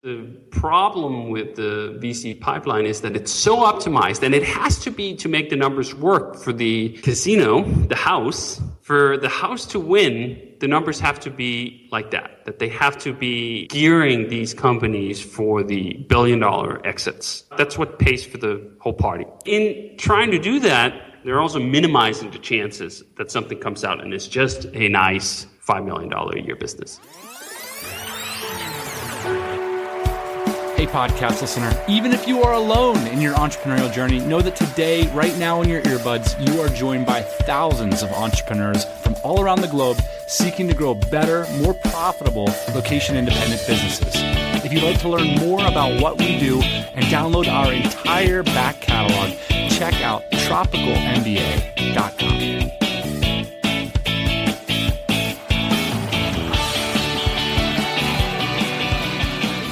The problem with the VC pipeline is that it's so optimized, and it has to be to make the numbers work for the casino, the house. For the house to win, the numbers have to be like that they have to be gearing these companies for the billion-dollar exits. That's what pays for the whole party. In trying to do that, they're also minimizing the chances that something comes out and it's just a nice $5 million a year business. Hey, podcast listener, even if you are alone in your entrepreneurial journey, know that today, right now in your earbuds, you are joined by thousands of entrepreneurs from all around the globe seeking to grow better, more profitable, location-independent businesses. If you'd like to learn more about what we do and download our entire back catalog, check out tropicalmba.com.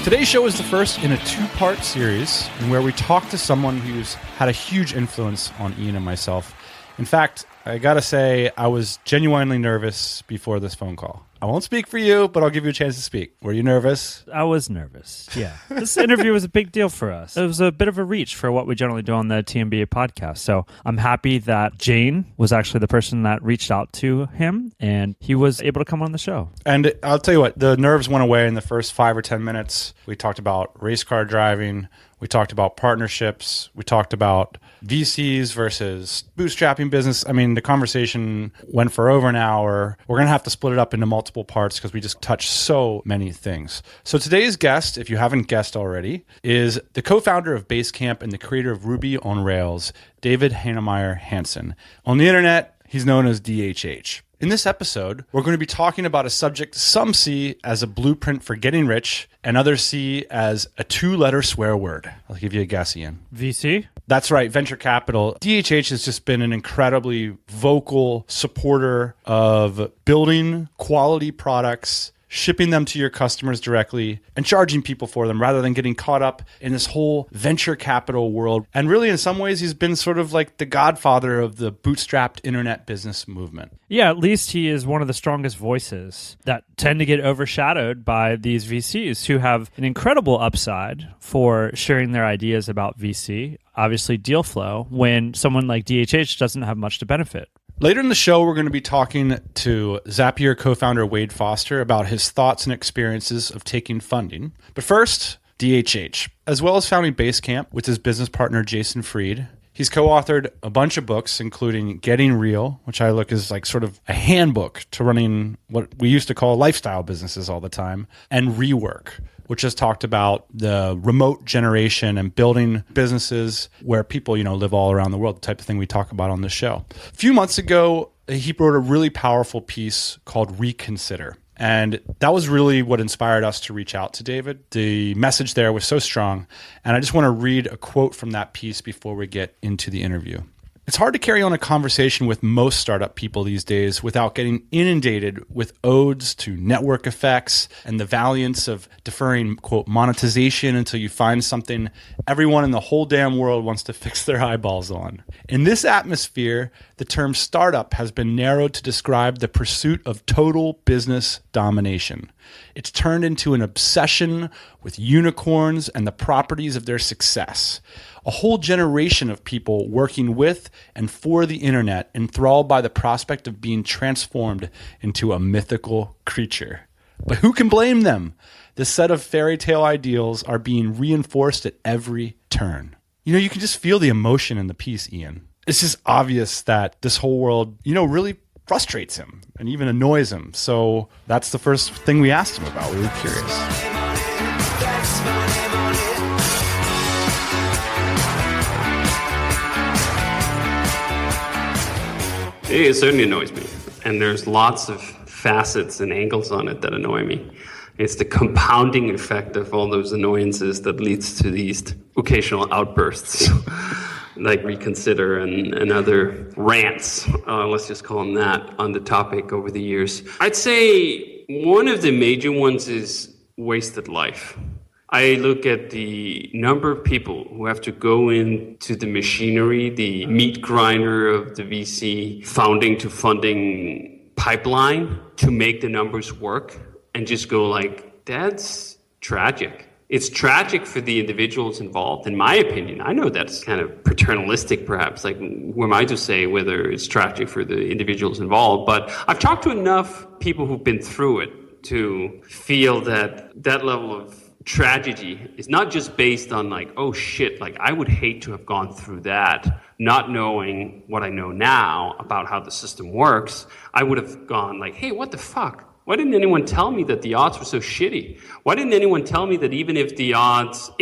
Today's show is the first in a two-part series in where we talk to someone who's had a huge influence on Ian and myself. In fact, I gotta say, I was genuinely nervous before this phone call. I won't speak for you, but I'll give you a chance to speak. Were you nervous? I was nervous, yeah. This interview was a big deal for us. It was a bit of a reach for what we generally do on the TMBA podcast. So I'm happy that Jane was actually the person that reached out to him, and he was able to come on the show. And I'll tell you what, the nerves went away in the first 5 or 10 minutes. We talked about race car driving. We talked about partnerships. We talked about VCs versus bootstrapping business. I mean, the conversation went for over an hour. We're going to have to split it up into multiple parts because we just touched so many things. So today's guest, if you haven't guessed already, is the co-founder of Basecamp and the creator of Ruby on Rails, David Heinemeier Hannson. On the internet, he's known as DHH. In this episode, we're going to be talking about a subject some see as a blueprint for getting rich and others see as a 2-letter swear word. I'll give you a guess, Ian. VC? That's right, venture capital. DHH has just been an incredibly vocal supporter of building quality products, shipping them to your customers directly, and charging people for them rather than getting caught up in this whole venture capital world. And really, in some ways, he's been sort of like the godfather of the bootstrapped internet business movement. Yeah, at least he is one of the strongest voices that tend to get overshadowed by these VCs who have an incredible upside for sharing their ideas about VC, obviously deal flow, when someone like DHH doesn't have much to benefit. Later in the show, we're going to be talking to Zapier co-founder Wade Foster about his thoughts and experiences of taking funding. But first, DHH, as well as founding Basecamp with his business partner Jason Fried. He's co-authored a bunch of books, including Getting Real, which I look as like sort of a handbook to running what we used to call lifestyle businesses all the time, and Rework, which has talked about the remote generation and building businesses where people, live all around the world, the type of thing we talk about on this show. A few months ago, he wrote a really powerful piece called Reconsider. And that was really what inspired us to reach out to David. The message there was so strong. And I just want to read a quote from that piece before we get into the interview. It's hard to carry on a conversation with most startup people these days without getting inundated with odes to network effects and the valiance of deferring, quote, monetization until you find something everyone in the whole damn world wants to fix their eyeballs on. In this atmosphere, the term startup has been narrowed to describe the pursuit of total business domination. It's turned into an obsession with unicorns and the properties of their success. A whole generation of people working with and for the internet, enthralled by the prospect of being transformed into a mythical creature. But who can blame them? This set of fairy tale ideals are being reinforced at every turn. You can just feel the emotion in the piece, Ian. It's just obvious that this whole world, really frustrates him and even annoys him. So that's the first thing we asked him about. We were curious. It certainly annoys me. And there's lots of facets and angles on it that annoy me. It's the compounding effect of all those annoyances that leads to these occasional outbursts, like Reconsider and other rants, let's just call them that, on the topic over the years. I'd say one of the major ones is wasted life. I look at the number of people who have to go into the machinery, the meat grinder of the VC founding to funding pipeline to make the numbers work, and just go like, that's tragic. It's tragic for the individuals involved, in my opinion. I know that's kind of paternalistic, perhaps. Like, who am I to say whether it's tragic for the individuals involved? But I've talked to enough people who've been through it to feel that that level of tragedy is not just based on like, oh shit, like I would hate to have gone through that, not knowing what I know now about how the system works. I would have gone like, hey, what the fuck? Why didn't anyone tell me that the odds were so shitty? Why didn't anyone tell me that even if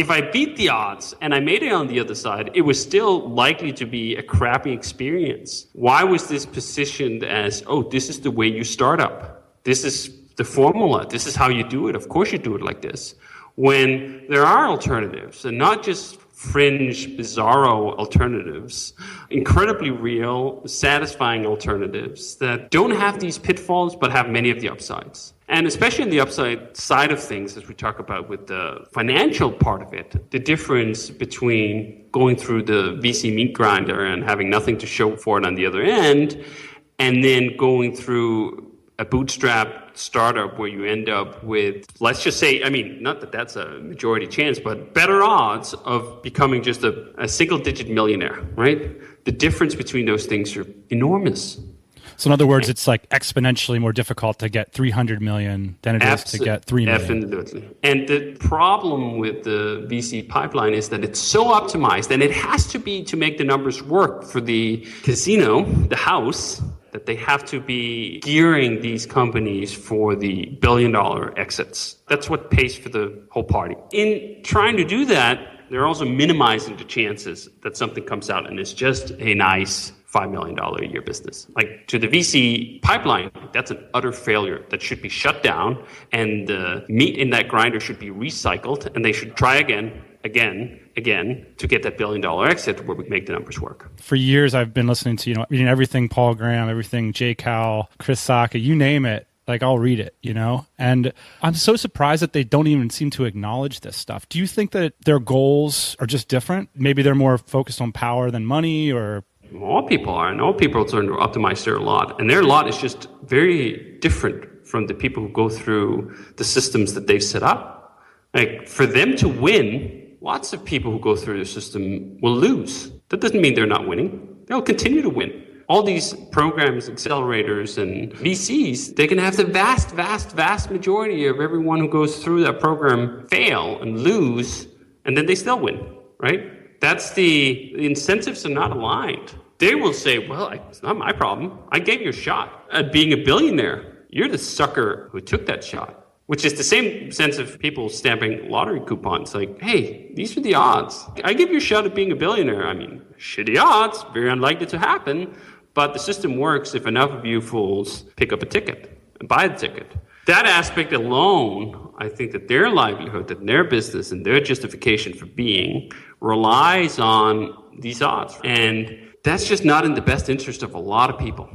I beat the odds and I made it on the other side, it was still likely to be a crappy experience? Why was this positioned as, oh, this is the way you start up? This is the formula. This is how you do it. Of course you do it like this. When there are alternatives, and not just fringe, bizarro alternatives, incredibly real, satisfying alternatives that don't have these pitfalls but have many of the upsides. And especially in the upside side of things, as we talk about with the financial part of it, the difference between going through the VC meat grinder and having nothing to show for it on the other end, and then going through a bootstrap startup where you end up with, let's just say, I mean, not that that's a majority chance, but better odds of becoming just a single-digit millionaire, right? The difference between those things are enormous. So in other words, it's like exponentially more difficult to get 300 million than it is to get 3 million. Absolutely. And the problem with the VC pipeline is that it's so optimized, and it has to be to make the numbers work for the casino, the house, that they have to be gearing these companies for the billion-dollar exits. That's what pays for the whole party. In trying to do that, they're also minimizing the chances that something comes out and it's just a nice $5 million a year business. Like, to the VC pipeline, that's an utter failure that should be shut down, and the meat in that grinder should be recycled, and they should try again, to get that billion-dollar exit where we make the numbers work. For years, I've been listening to, reading everything Paul Graham, everything Jay Cowell, Chris Sacca, you name it. Like, I'll read it, And I'm so surprised that they don't even seem to acknowledge this stuff. Do you think that their goals are just different? Maybe they're more focused on power than money, or... All people are, and all people are trying to optimize their lot. And their lot is just very different from the people who go through the systems that they've set up. Like, for them to win, lots of people who go through the system will lose. That doesn't mean they're not winning. They'll continue to win. All these programs, accelerators, and VCs, they can have the vast majority of everyone who goes through that program fail and lose, and then they still win, right? That's the incentives are not aligned. They will say, well, it's not my problem. I gave you a shot at being a billionaire. You're the sucker who took that shot. Which is the same sense of people stamping lottery coupons. Like, hey, these are the odds. I give you a shot at being a billionaire. I mean, shitty odds, very unlikely to happen. But the system works if enough of you fools pick up a ticket and buy the ticket. That aspect alone, I think that their livelihood, that their business and their justification for being relies on these odds. And that's just not in the best interest of a lot of people.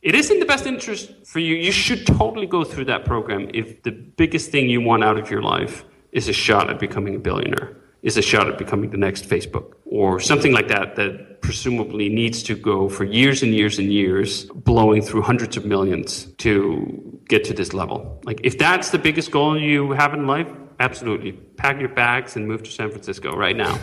It is in the best interest for you. You should totally go through that program if the biggest thing you want out of your life is a shot at becoming a billionaire, is a shot at becoming the next Facebook, or something like that, that presumably needs to go for years and years and years, blowing through hundreds of millions to get to this level. Like, if that's the biggest goal you have in life, absolutely. Pack your bags and move to San Francisco right now.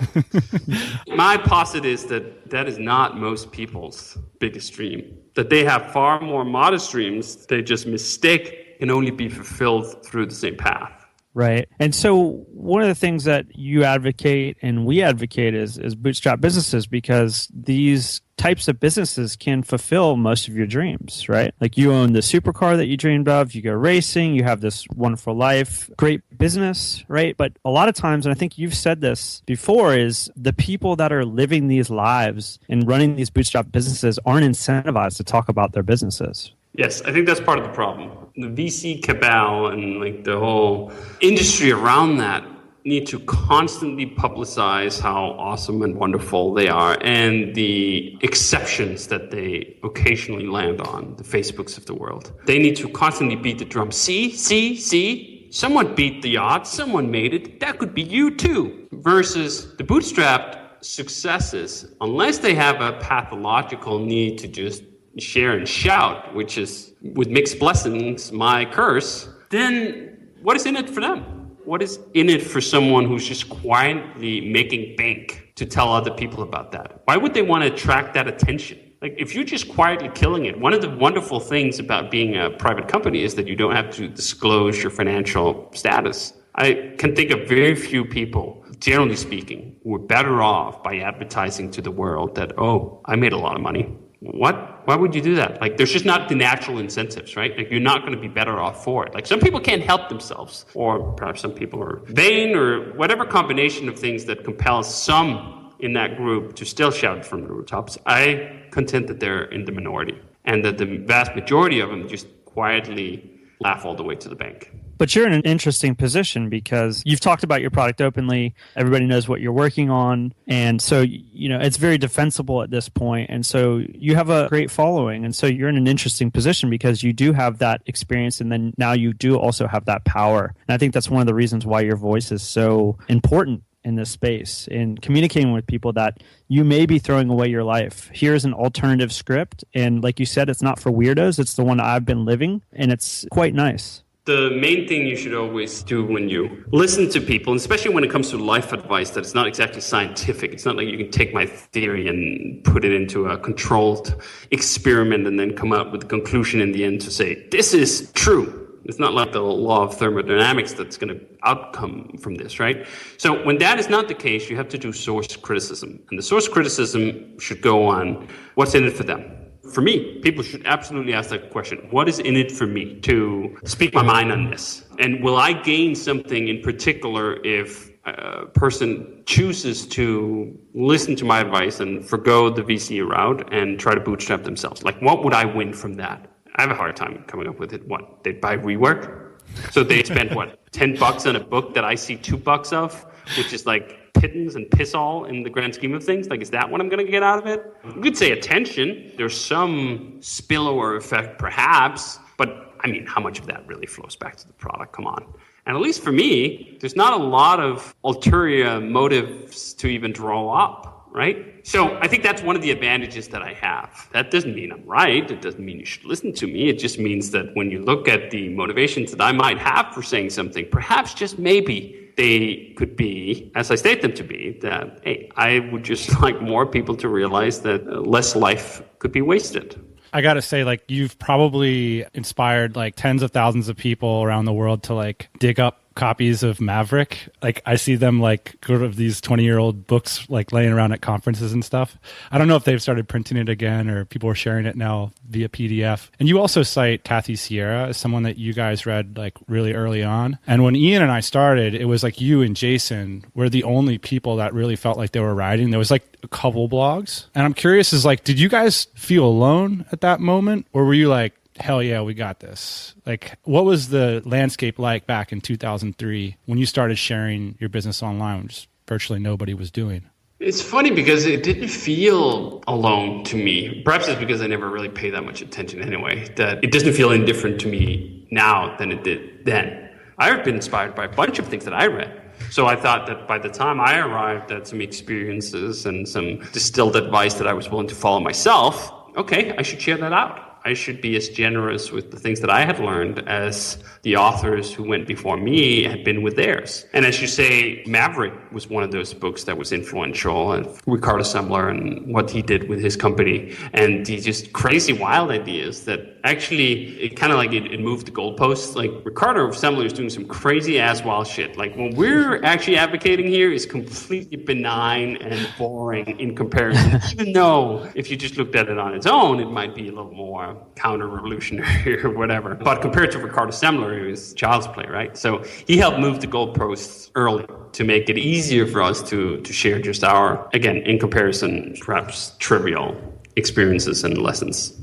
My posit is that that is not most people's biggest dream. That they have far more modest dreams. They just mistake and only be fulfilled through the same path. Right. And so one of the things that you advocate and we advocate is bootstrap businesses, because these types of businesses can fulfill most of your dreams, right? Like, you own the supercar that you dreamed of, you go racing, you have this wonderful life, great business, right? But a lot of times, and I think you've said this before, is the people that are living these lives and running these bootstrap businesses aren't incentivized to talk about their businesses. Yes, I think that's part of the problem. The VC cabal and like the whole industry around that need to constantly publicize how awesome and wonderful they are, and the exceptions that they occasionally land on, the Facebooks of the world. They need to constantly beat the drum. See, someone beat the odds, someone made it, that could be you too. Versus the bootstrapped successes, unless they have a pathological need to just share and shout, which is, with mixed blessings, my curse, then what is in it for them? What is in it for someone who's just quietly making bank to tell other people about that? Why would they want to attract that attention? Like, if you're just quietly killing it, one of the wonderful things about being a private company is that you don't have to disclose your financial status. I can think of very few people, generally speaking, who are better off by advertising to the world that, oh, I made a lot of money. What? Why would you do that? Like, there's just not the natural incentives, right? Like, you're not going to be better off for it. Like, some people can't help themselves, or perhaps some people are vain, or whatever combination of things that compels some in that group to still shout from the rooftops. I contend that they're in the minority, and that the vast majority of them just quietly laugh all the way to the bank. But you're in an interesting position because you've talked about your product openly. Everybody knows what you're working on. And so, it's very defensible at this point. And so you have a great following. And so you're in an interesting position because you do have that experience. And then now you do also have that power. And I think that's one of the reasons why your voice is so important in this space, in communicating with people that you may be throwing away your life. Here's an alternative script. And like you said, it's not for weirdos. It's the one I've been living. And it's quite nice. The main thing you should always do when you listen to people, and especially when it comes to life advice, that it's not exactly scientific. It's not like you can take my theory and put it into a controlled experiment and then come up with a conclusion in the end to say, this is true. It's not like the law of thermodynamics that's going to outcome from this, right? So when that is not the case, you have to do source criticism. And the source criticism should go on what's in it for them. For me, people should absolutely ask that question. What is in it for me to speak my mind on this? And will I gain something in particular if a person chooses to listen to my advice and forgo the VC route and try to bootstrap themselves? Like, what would I win from that? I have a hard time coming up with it. What? They'd buy rework? So they'd spend, $10 on a book that I see $2 of, which is like pittance and piss all in the grand scheme of things. Like, is that what I'm going to get out of it? You could say attention. There's some spillover effect, perhaps, but I mean, how much of that really flows back to the product? Come on. And at least for me, there's not a lot of ulterior motives to even draw up, right? So I think that's one of the advantages that I have. That doesn't mean I'm right. It doesn't mean you should listen to me. It just means that when you look at the motivations that I might have for saying something, perhaps just maybe they could be, as I state them to be, that, hey, I would just like more people to realize that less life could be wasted. I got to say, like, you've probably inspired like tens of thousands of people around the world to like dig up copies of Maverick. Like, I see them like sort of these 20-year-old books like laying around at conferences and stuff. I don't know if they've started printing it again or people are sharing it now via PDF. And you also cite Kathy Sierra as someone that you guys read like really early on. And when Ian and I started, it was like you and Jason were the only people that really felt like they were writing. There was like a couple blogs. And I'm curious, is like, did you guys feel alone at that moment? Or were you like, hell yeah, we got this? Like, what was the landscape like back in 2003 when you started sharing your business online, which virtually nobody was doing? It's funny because it didn't feel alone to me. Perhaps it's because I never really paid that much attention anyway, that it doesn't feel indifferent to me now than it did then. I've been inspired by a bunch of things that I read. So I thought that by the time I arrived at some experiences and some distilled advice that I was willing to follow myself, okay, I should share that out. I should be as generous with the things that I had learned as the authors who went before me had been with theirs. And as you say, Maverick was one of those books that was influential, and Ricardo Semler and what he did with his company, and the just crazy, wild ideas that actually, it kind of like it moved the goalposts. Like, Ricardo Semler is doing some crazy ass wild shit. Like, what we're actually advocating here is completely benign and boring in comparison, even though if you just looked at it on its own, it might be a little more counter-revolutionary or whatever. But compared to Ricardo Semler, it was child's play, right? So he helped move the goalposts early to make it easier for us to share just our, again, in comparison, perhaps trivial experiences and lessons.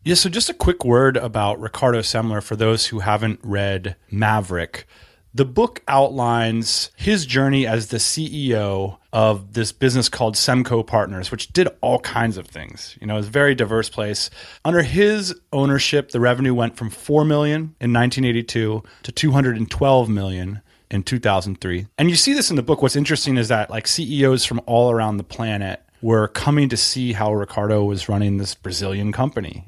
Yeah, so just a quick word about Ricardo Semler for those who haven't read Maverick. The book outlines his journey as the CEO of this business called Semco Partners, which did all kinds of things. You know, it's a very diverse place. Under his ownership, the revenue went from $4 million in 1982 to $212 million in 2003. And you see this in the book. What's interesting is that like CEOs from all around the planet were coming to see how Ricardo was running this Brazilian company,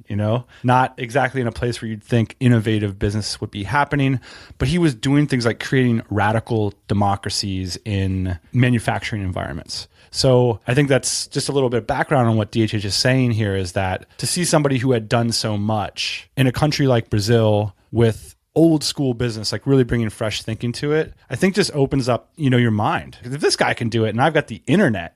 not exactly in a place where you'd think innovative business would be happening, but he was doing things like creating radical democracies in manufacturing environments. So I think that's just a little bit of background on what DHH is saying here, is that to see somebody who had done so much in a country like Brazil with old school business, like really bringing fresh thinking to it, I think just opens up, your mind. If this guy can do it and I've got the internet,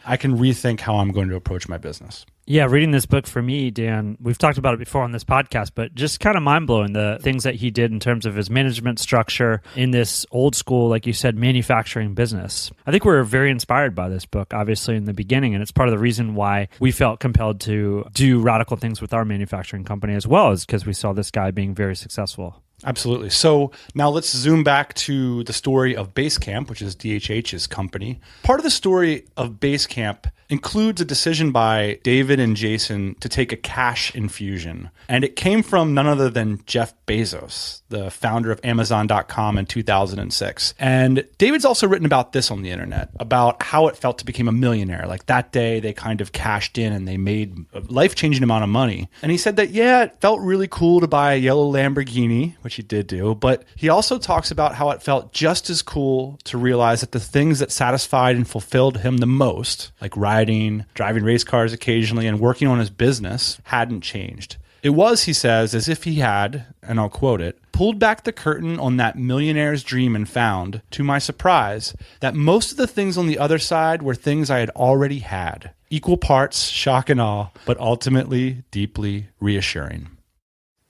I can rethink how I'm going to approach my business. Yeah, reading this book for me, Dan, we've talked about it before on this podcast, but just kind of mind-blowing, the things that he did in terms of his management structure in this old school, like you said, manufacturing business. I think we're very inspired by this book, obviously, in the beginning, and it's part of the reason why we felt compelled to do radical things with our manufacturing company as well, is because we saw this guy being very successful. Absolutely. So now let's zoom back to the story of Basecamp, which is DHH's company. Part of the story of Basecamp includes a decision by David and Jason to take a cash infusion. And it came from none other than Jeff Bezos, the founder of Amazon.com in 2006. And David's also written about this on the internet, about how it felt to become a millionaire. Like that day, they kind of cashed in and they made a life-changing amount of money. And he said that, it felt really cool to buy a yellow Lamborghini, which he did do. But he also talks about how it felt just as cool to realize that the things that satisfied and fulfilled him the most, like riding, driving race cars occasionally, and working on his business, hadn't changed. It was, he says, as if he had, and I'll quote it, pulled back the curtain on that millionaire's dream and found, to my surprise, that most of the things on the other side were things I had already had. Equal parts, shock and awe, but ultimately deeply reassuring.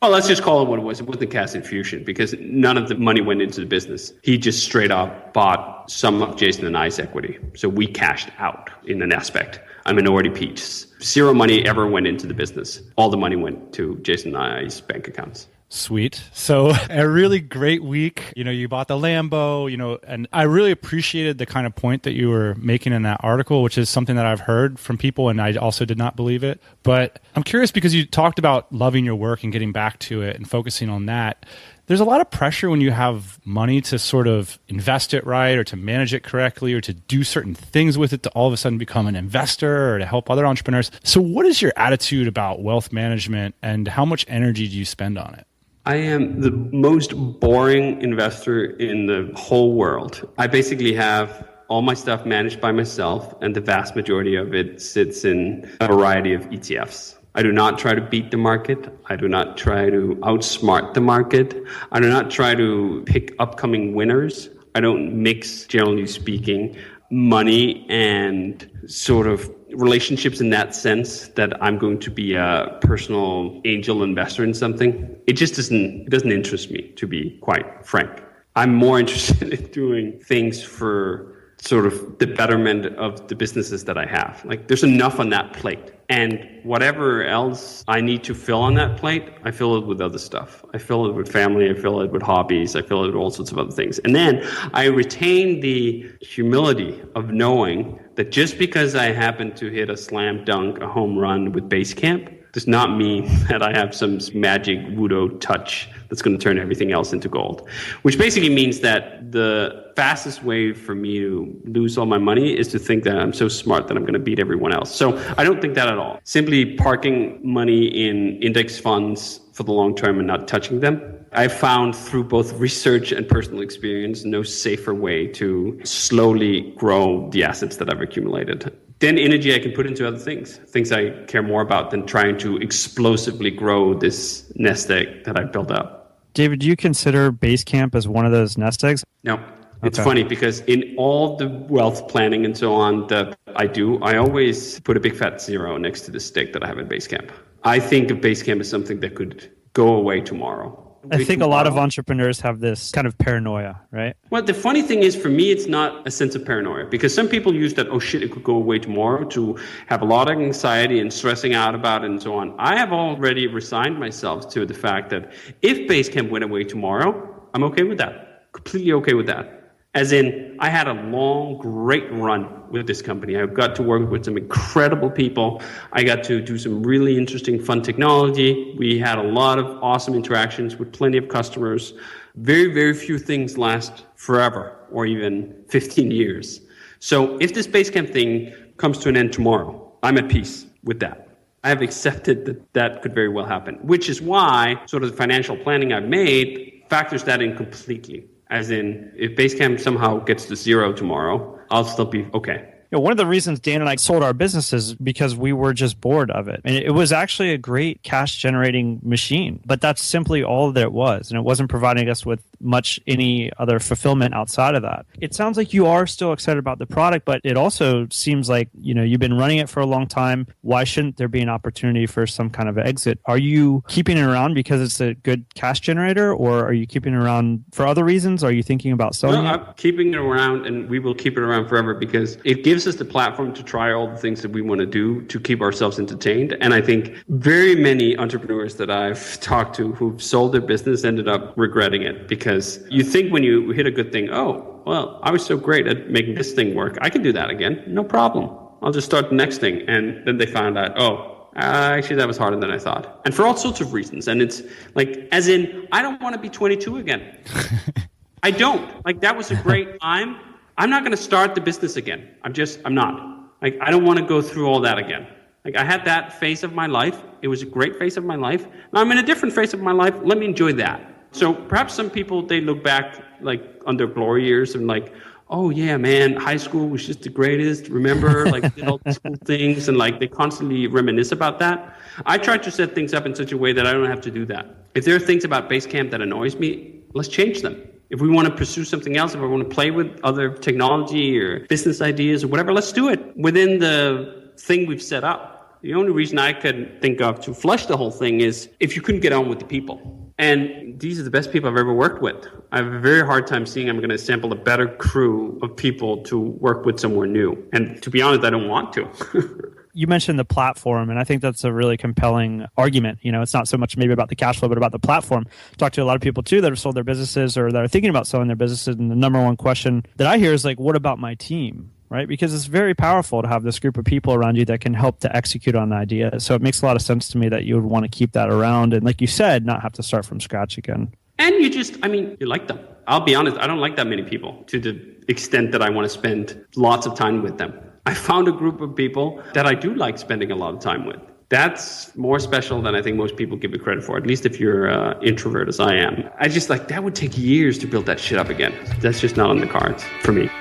Well, let's just call it what it was. It wasn't cash infusion because none of the money went into the business. He just straight up bought some of Jason and I's equity. So we cashed out in an aspect. A minority piece. Zero money ever went into the business. All the money went to Jason and I's bank accounts. Sweet. So a really great week. You bought the Lambo, and I really appreciated the kind of point that you were making in that article, which is something that I've heard from people and I also did not believe it. But I'm curious because you talked about loving your work and getting back to it and focusing on that. There's a lot of pressure when you have money to sort of invest it right or to manage it correctly or to do certain things with it to all of a sudden become an investor or to help other entrepreneurs. So what is your attitude about wealth management and how much energy do you spend on it? I am the most boring investor in the whole world. I basically have all my stuff managed by myself, and the vast majority of it sits in a variety of ETFs. I do not try to beat the market. I do not try to outsmart the market. I do not try to pick upcoming winners. I don't mix, generally speaking, money and sort of relationships in that sense that I'm going to be a personal angel investor in something. It just doesn't interest me, to be quite frank. I'm more interested in doing things for sort of the betterment of the businesses that I have. Like there's enough on that plate. And whatever else I need to fill on that plate, I fill it with other stuff. I fill it with family, I fill it with hobbies, I fill it with all sorts of other things. And then I retain the humility of knowing that just because I happen to hit a slam dunk, a home run with Basecamp, does not mean that I have some magic voodoo touch that's going to turn everything else into gold. Which basically means that the fastest way for me to lose all my money is to think that I'm so smart that I'm going to beat everyone else. So I don't think that at all. Simply parking money in index funds for the long term and not touching them. I found through both research and personal experience no safer way to slowly grow the assets that I've accumulated. Then energy I can put into other things I care more about than trying to explosively grow this nest egg that I built up. David, do you consider Basecamp as one of those nest eggs? No. It's funny because in all the wealth planning and so on that I do, I always put a big fat zero next to the stake that I have at Basecamp. I think of Basecamp as something that could go away tomorrow. I think a lot of entrepreneurs have this kind of paranoia, right? Well, the funny thing is, for me, it's not a sense of paranoia because some people use that, oh shit, it could go away tomorrow, to have a lot of anxiety and stressing out about it and so on. I have already resigned myself to the fact that if Basecamp went away tomorrow, I'm okay with that. Completely okay with that. As in, I had a long, great run with this company. I got to work with some incredible people. I got to do some really interesting, fun technology. We had a lot of awesome interactions with plenty of customers. Very, very few things last forever or even 15 years. So if this Basecamp thing comes to an end tomorrow, I'm at peace with that. I have accepted that that could very well happen, which is why sort of the financial planning I've made factors that in completely. As in, if Basecamp somehow gets to zero tomorrow, I'll still be okay. One of the reasons Dan and I sold our businesses because we were just bored of it. And it was actually a great cash generating machine, but that's simply all that it was. And it wasn't providing us with much any other fulfillment outside of that. It sounds like you are still excited about the product, but it also seems like, you've been running it for a long time. Why shouldn't there be an opportunity for some kind of exit? Are you keeping it around because it's a good cash generator, or are you keeping it around for other reasons? Are you thinking about selling it? I'm keeping it around, and we will keep it around forever because it gives us the platform to try all the things that we want to do to keep ourselves entertained. And I think very many entrepreneurs that I've talked to who've sold their business ended up regretting it, because you think when you hit a good thing, oh, well, I was so great at making this thing work. I can do that again. No problem. I'll just start the next thing. And then they found out, actually, that was harder than I thought. And for all sorts of reasons. And it's like, as in, I don't want to be 22 again. I don't. Like, that was a great time. I'm not going to start the business again. I'm not. Like, I don't want to go through all that again. Like, I had that phase of my life. It was a great phase of my life. Now I'm in a different phase of my life. Let me enjoy that. So perhaps some people, they look back like on their glory years and like, oh yeah, man, high school was just the greatest. Remember, like, did all these cool things, and like they constantly reminisce about that. I try to set things up in such a way that I don't have to do that. If there are things about Basecamp that annoys me, let's change them. If we want to pursue something else, if we want to play with other technology or business ideas or whatever, let's do it within the thing we've set up. The only reason I could think of to flush the whole thing is if you couldn't get on with the people. And these are the best people I've ever worked with. I have a very hard time seeing I'm going to assemble a better crew of people to work with somewhere new. And to be honest, I don't want to. You mentioned the platform, and I think that's a really compelling argument. It's not so much maybe about the cash flow, but about the platform. I talk to a lot of people too that have sold their businesses or that are thinking about selling their businesses, and the number one question that I hear is like, what about my team? Right? Because it's very powerful to have this group of people around you that can help to execute on the idea. So it makes a lot of sense to me that you would want to keep that around and, like you said, not have to start from scratch again. And you like them. I'll be honest, I don't like that many people to the extent that I want to spend lots of time with them. I found a group of people that I do like spending a lot of time with. That's more special than I think most people give it credit for, at least if you're an introvert as I am. I just like, that would take years to build that shit up again. That's just not on the cards for me.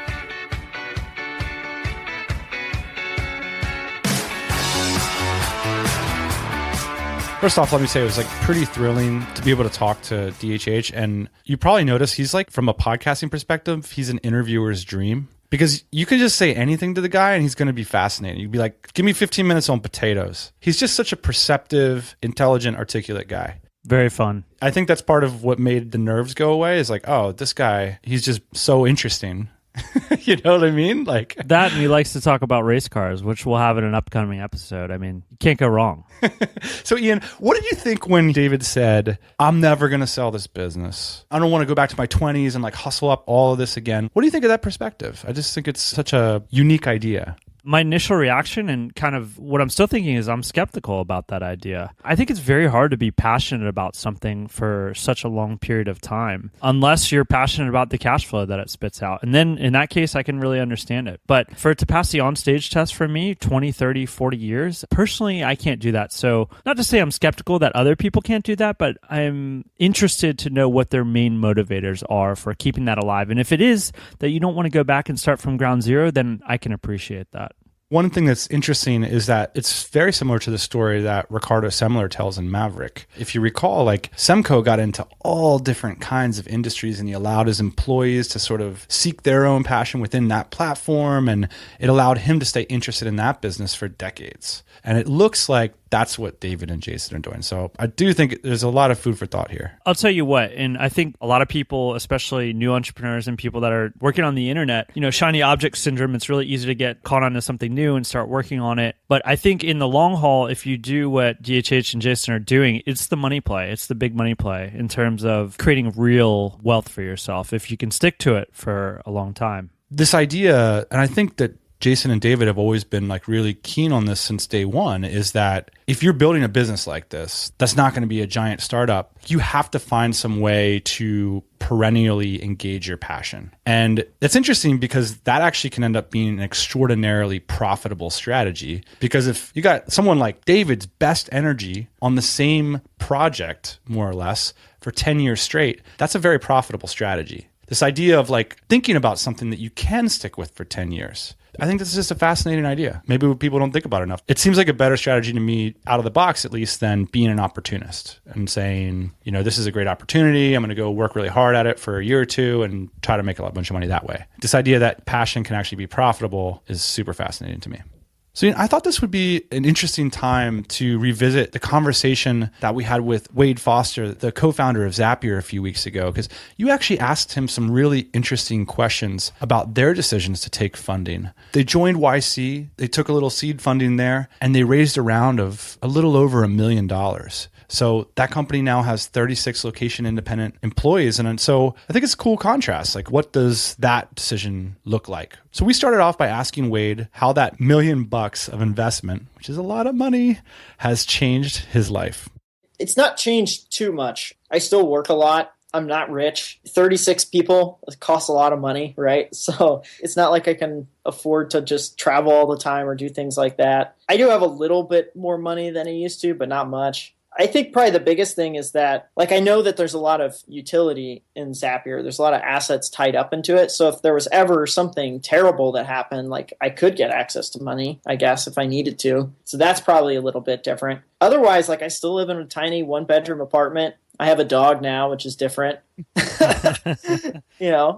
First off, let me say it was like pretty thrilling to be able to talk to DHH. And you probably noticed he's like, from a podcasting perspective, he's an interviewer's dream. Because you can just say anything to the guy and he's going to be fascinating. You'd be like, give me 15 minutes on potatoes. He's just such a perceptive, intelligent, articulate guy. Very fun. I think that's part of what made the nerves go away is like, oh, this guy, he's just so interesting. You know what I mean? Like that, and he likes to talk about race cars, which we'll have in an upcoming episode. I mean, you can't go wrong. So, Ian, what did you think when David said, I'm never going to sell this business? I don't want to go back to my 20s and like hustle up all of this again. What do you think of that perspective? I just think it's such a unique idea. My initial reaction and kind of what I'm still thinking is I'm skeptical about that idea. I think it's very hard to be passionate about something for such a long period of time unless you're passionate about the cash flow that it spits out. And then in that case, I can really understand it. But for it to pass the on-stage test for me, 20, 30, 40 years, personally, I can't do that. So not to say I'm skeptical that other people can't do that, but I'm interested to know what their main motivators are for keeping that alive. And if it is that you don't want to go back and start from ground zero, then I can appreciate that. One thing that's interesting is that it's very similar to the story that Ricardo Semler tells in Maverick. If you recall, like Semco got into all different kinds of industries and he allowed his employees to sort of seek their own passion within that platform. And it allowed him to stay interested in that business for decades. And it looks like that's what David and Jason are doing. So I do think there's a lot of food for thought here. I'll tell you what, and I think a lot of people, especially new entrepreneurs and people that are working on the internet, shiny object syndrome, it's really easy to get caught onto something new and start working on it. But I think in the long haul, if you do what DHH and Jason are doing, it's the money play. It's the big money play in terms of creating real wealth for yourself if you can stick to it for a long time. This idea, and I think that Jason and David have always been like really keen on this since day one, is that if you're building a business like this, that's not going to be a giant startup. You have to find some way to perennially engage your passion. And it's interesting because that actually can end up being an extraordinarily profitable strategy. Because if you got someone like David's best energy on the same project, more or less, for 10 years straight, that's a very profitable strategy. This idea of like thinking about something that you can stick with for 10 years. I think this is just a fascinating idea. Maybe people don't think about it enough. It seems like a better strategy to me, out of the box at least, than being an opportunist and saying, this is a great opportunity. I'm going to go work really hard at it for a year or two and try to make a bunch of money that way. This idea that passion can actually be profitable is super fascinating to me. So I thought this would be an interesting time to revisit the conversation that we had with Wade Foster, the co-founder of Zapier, a few weeks ago, because you actually asked him some really interesting questions about their decisions to take funding. They joined YC, they took a little seed funding there, and they raised a round of a little over $1 million. So that company now has 36 location independent employees. And so I think it's a cool contrast. Like, what does that decision look like? So we started off by asking Wade how that $1 million of investment, which is a lot of money, has changed his life. It's not changed too much. I still work a lot. I'm not rich. 36 people, it costs a lot of money, right? So it's not like I can afford to just travel all the time or do things like that. I do have a little bit more money than I used to, but not much. I think probably the biggest thing is that, I know that there's a lot of utility in Zapier. There's a lot of assets tied up into it. So if there was ever something terrible that happened, I could get access to money, I guess, if I needed to. So that's probably a little bit different. Otherwise, I still live in a tiny 1-bedroom apartment. I have a dog now, which is different.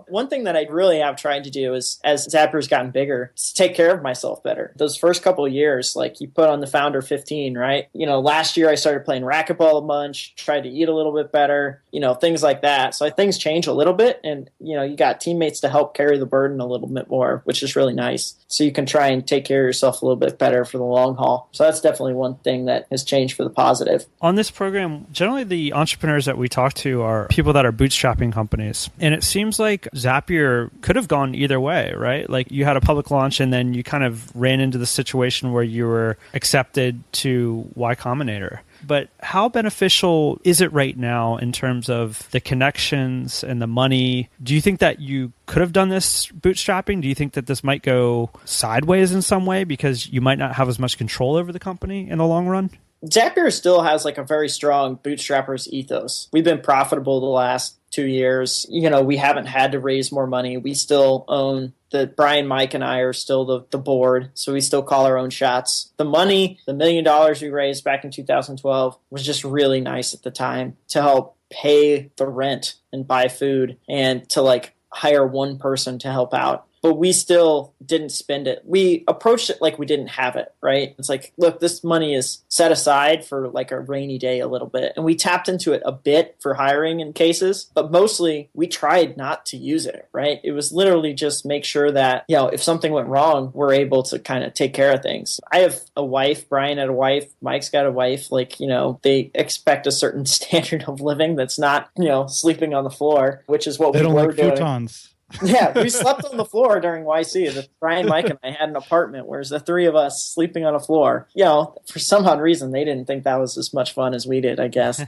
One thing that I really have tried to do is, as Zapier's gotten bigger, is to take care of myself better. Those first couple of years, you put on the founder 15, right? Last year I started playing racquetball a bunch, tried to eat a little bit better, things like that. So things change a little bit, and, you got teammates to help carry the burden a little bit more, which is really nice. So you can try and take care of yourself a little bit better for the long haul. So that's definitely one thing that has changed for the positive. On this program, generally the entrepreneurs that we talk to are people that are bootstrapping companies. And it seems like Zapier could have gone either way, right? You had a public launch and then you kind of ran into the situation where you were accepted to Y Combinator. But how beneficial is it right now in terms of the connections and the money? Do you think that you could have done this bootstrapping? Do you think that this might go sideways in some way because you might not have as much control over the company in the long run? Zapier still has a very strong bootstrappers ethos. We've been profitable the last 2 years. We haven't had to raise more money. We still own Brian, Mike, and I are still the board, so we still call our own shots. The money, the $1 million we raised back in 2012, was just really nice at the time to help pay the rent and buy food and to hire one person to help out. But we still didn't spend it. We approached it like we didn't have it, right? It's look, this money is set aside for a rainy day a little bit. And we tapped into it a bit for hiring in cases, but mostly we tried not to use it, right? It was literally just make sure that, if something went wrong, we're able to kind of take care of things. I have a wife, Brian had a wife, Mike's got a wife. They expect a certain standard of living that's not, sleeping on the floor, which is what we were doing. Futons. Yeah, we slept on the floor during YC. Brian, Mike, and I had an apartment, whereas the three of us sleeping on a floor. For some odd reason, they didn't think that was as much fun as we did, I guess.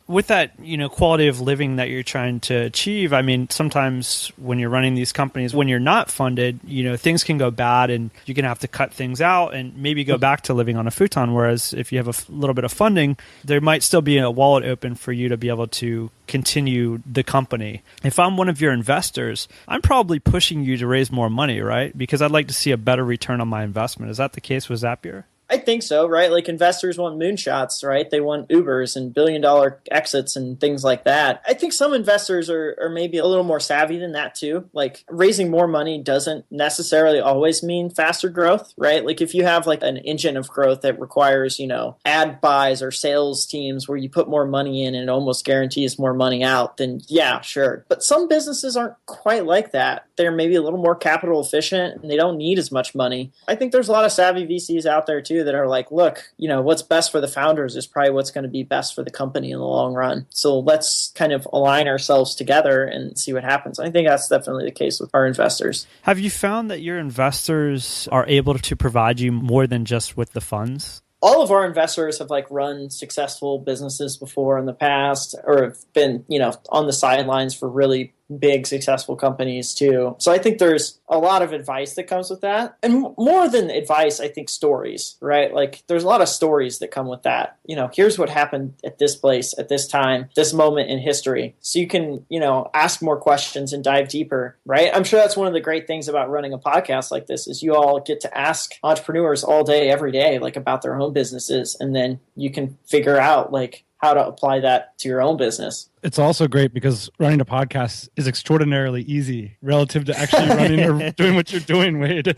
With that, quality of living that you're trying to achieve, sometimes when you're running these companies, when you're not funded, things can go bad and you can have to cut things out and maybe go back to living on a futon. Whereas if you have a little bit of funding, there might still be a wallet open for you to be able to continue the company. If I'm one of your investors, I'm probably pushing you to raise more money, right? Because I'd like to see a better return on my investment. Is that the case with Zapier? I think so, right? Investors want moonshots, right? They want Ubers and billion-dollar exits and things like that. I think some investors are maybe a little more savvy than that too. Raising more money doesn't necessarily always mean faster growth, right? If you have an engine of growth that requires, ad buys or sales teams where you put more money in and it almost guarantees more money out, then yeah, sure. But some businesses aren't quite like that. They're maybe a little more capital efficient and they don't need as much money. I think there's a lot of savvy VCs out there too too that are like, look, what's best for the founders is probably what's going to be best for the company in the long run. So let's kind of align ourselves together and see what happens. I think that's definitely the case with our investors. Have you found that your investors are able to provide you more than just with the funds? All of our investors have run successful businesses before in the past, or have been, on the sidelines for really big successful companies too. So I think there's a lot of advice that comes with that. And more than advice, I think stories, right? There's a lot of stories that come with that. Here's what happened at this place, at this time, this moment in history. So you can, ask more questions and dive deeper, right? I'm sure that's one of the great things about running a podcast like this is you all get to ask entrepreneurs all day, every day, about their own businesses. And then you can figure out how to apply that to your own business. It's also great because running a podcast is extraordinarily easy relative to actually running or doing what you're doing, Wade.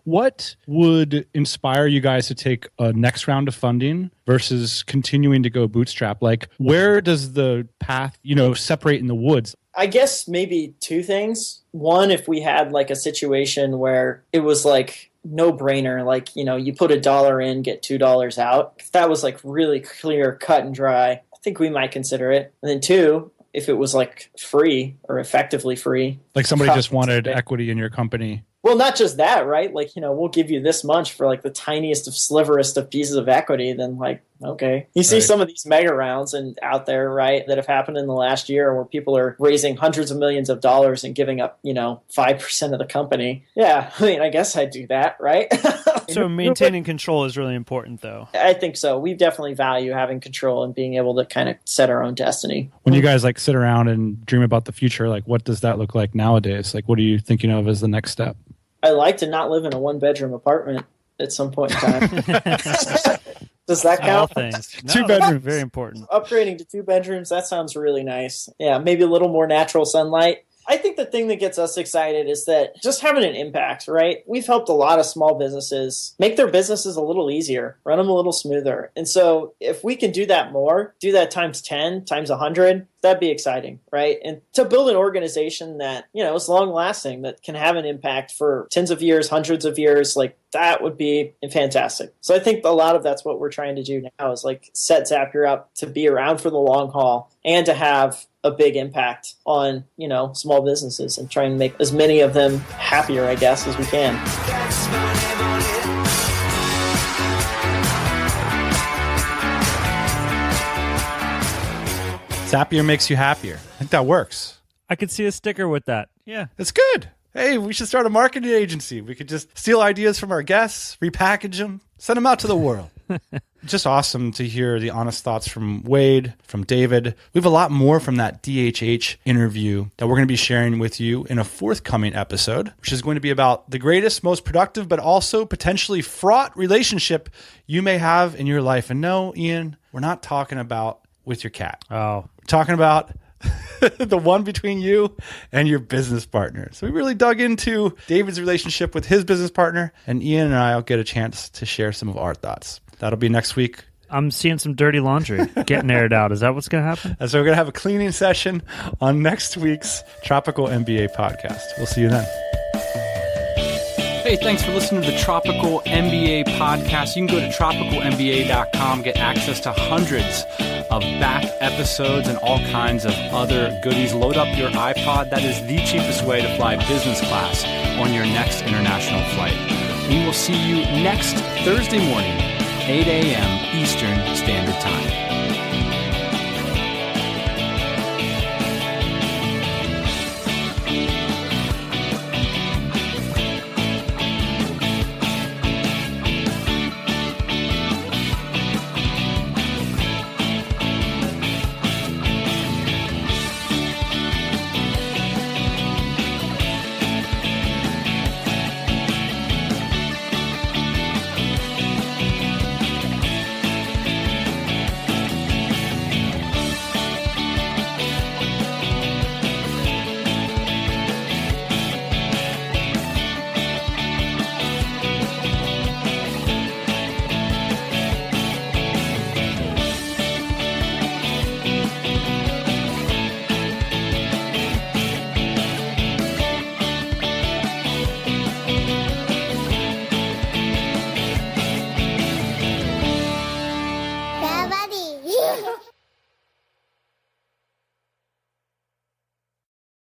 What would inspire you guys to take a next round of funding versus continuing to go bootstrap? Where does the path, separate in the woods? I guess maybe two things. One, if we had a situation where it was no brainer, you put $1 in, get $2 out. If that was really clear, cut and dry, I think we might consider it. And then two, if it was free or effectively free. Somebody just wanted equity in your company. Well, not just that, right? We'll give you this much for the tiniest of sliverest of pieces of equity. Then okay. You see some of these mega rounds out there, right, that have happened in the last year where people are raising hundreds of millions of dollars and giving up, 5% of the company. Yeah. I guess I'd do that, right? So maintaining control is really important though. I think so. We definitely value having control and being able to kind of set our own destiny. When you guys sit around and dream about the future, what does that look like nowadays? What are you thinking of as the next step? I like to not live in a 1-bedroom apartment at some point in time. Does that count? Things. No, 2 bedrooms. Very important. Upgrading to 2 bedrooms, that sounds really nice. Yeah, maybe a little more natural sunlight. I think the thing that gets us excited is that just having an impact, right? We've helped a lot of small businesses make their businesses a little easier, run them a little smoother. And so if we can do that more, do that times 10, times 100, that'd be exciting, right? And to build an organization that, is long lasting, that can have an impact for tens of years, hundreds of years, that would be fantastic. So I think a lot of that's what we're trying to do now is set Zapier up to be around for the long haul and to have a big impact on, small businesses and try and make as many of them happier, I guess, as we can. Zapier makes you happier. I think that works. I could see a sticker with that. Yeah. It's good. Hey, we should start a marketing agency. We could just steal ideas from our guests, repackage them, send them out to the world. Just awesome to hear the honest thoughts from Wade, from David. We have a lot more from that DHH interview that we're going to be sharing with you in a forthcoming episode, which is going to be about the greatest, most productive, but also potentially fraught relationship you may have in your life. And no, Ian, we're not talking about with your cat. Oh. We're talking about the one between you and your business partner. So we really dug into David's relationship with his business partner, and Ian and I will get a chance to share some of our thoughts. That'll be next week. I'm seeing some dirty laundry getting aired out. Is that what's going to happen? And so we're going to have a cleaning session on next week's Tropical MBA podcast. We'll see you then. Hey, thanks for listening to the Tropical MBA podcast. You can go to tropicalmba.com, get access to hundreds of back episodes and all kinds of other goodies. Load up your iPod. That is the cheapest way to fly business class on your next international flight. We will see you next Thursday morning, 8 a.m. Eastern Standard Time.